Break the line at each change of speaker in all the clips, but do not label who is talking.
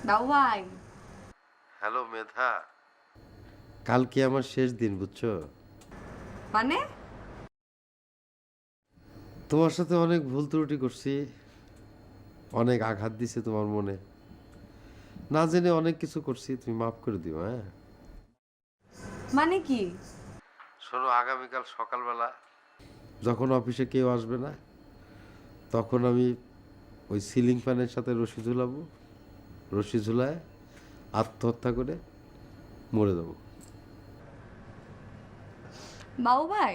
দাও ভাই।
হ্যালো মেধা, কালকে আমার শেষ দিন বুঝছো।
মানে?
তোমার সাথে অনেক ভুল ত্রুটি করছি, অনেক আঘাত দিছে তোমার মনে, না জেনে অনেক কিছু করছি, তুমি মাফ করে দিও। হ্যাঁ,
মানে কি?
শোনো, আগামীকাল সকালবেলা যখন অফিসে কেউ আসবে না, তখন আমি ওই সিলিং ফ্যানের সাথে রশি ঝুলাবো, রশি ঝুলায় আত্মহত্যা করে মরে যাবো।
বাবু ভাই,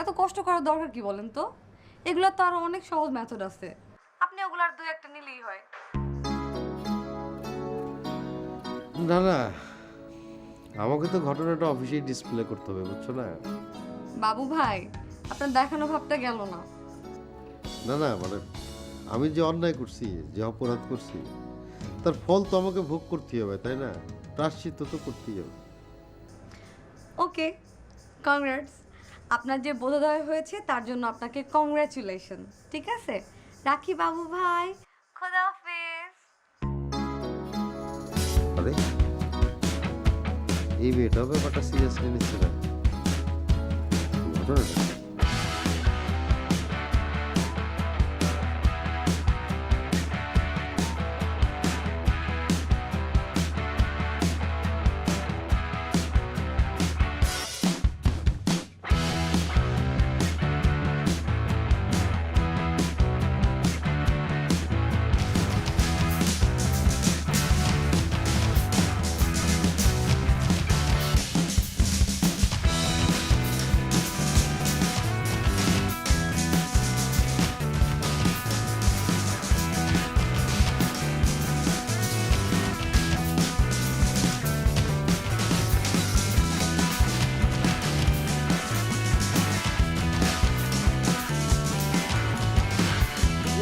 এত কষ্ট করার দরকার কি বলেন তো? এগুলো তো আরো অনেক সহজ মেথড আছে। আপনি ওগুলার দুই একটা নিলেই হয়।
না না, আমাকে তো ঘটনাটা অফিসেই ডিসপ্লে করতে হবে বুঝছো না।
বাবু ভাই, আপনার দেখানো ভাবটা গেল না।
না না, মানে আমি যে অন্যায় করছি, যে অপরাধ করছি, তার ফল তো আমাকে ভোগ করতেই হবে, তাই না? প্রায়শ্চিত্ত তো করতেই হবে।
ওকে, কংগ্রেটস। আপনার যে বোধোদয় হয়েছে তার জন্য আপনাকে কংগ্রাচুলেশন। ঠিক আছে, রাখি বাবু ভাই। খোদা হাফেজ।
আরে এই মেয়েটাও ব্যাপারটা সিরিয়াসলি নিচ্ছে না, ঘটনাটা কি?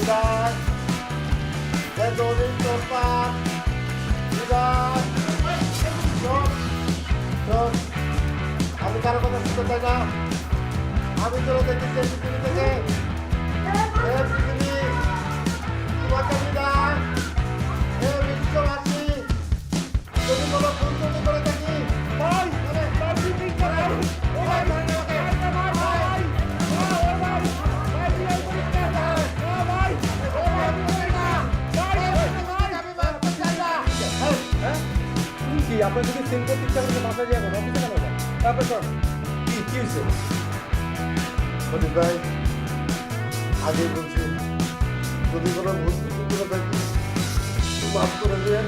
Bidan, Bedonin Topak, Bidan, চোখ চোখ, আমি কারো কথা শুনতে চাই না। আমি তোরা দেখতেছি এই পৃথিবী থেকে, এই পৃথিবী, তোমাকে বিদায়, হে বিশ্ববাসী, যদি কোনো ভুল ত্রুটি করে থাকি, ভাই,
কি আপনার যদি সেল করতে ইচ্ছা করলে বাসা যাবো অফিসে কেন যান? তারপর সর কি হয়েছে?
প্রদীপ ভাই, আগে বলছি, যদি কোনো ভুল ত্রুটি করে থাকি, মাফ করে দেন।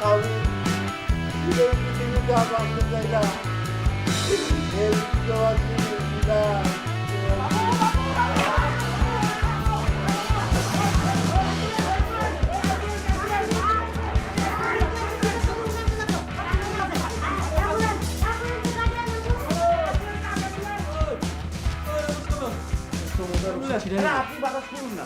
আমি এই পৃথিবীতে আর বাঁচতে চাই না। হে বিশ্ববাসী, বিদায়।
আপনি বাধা শুনুন না।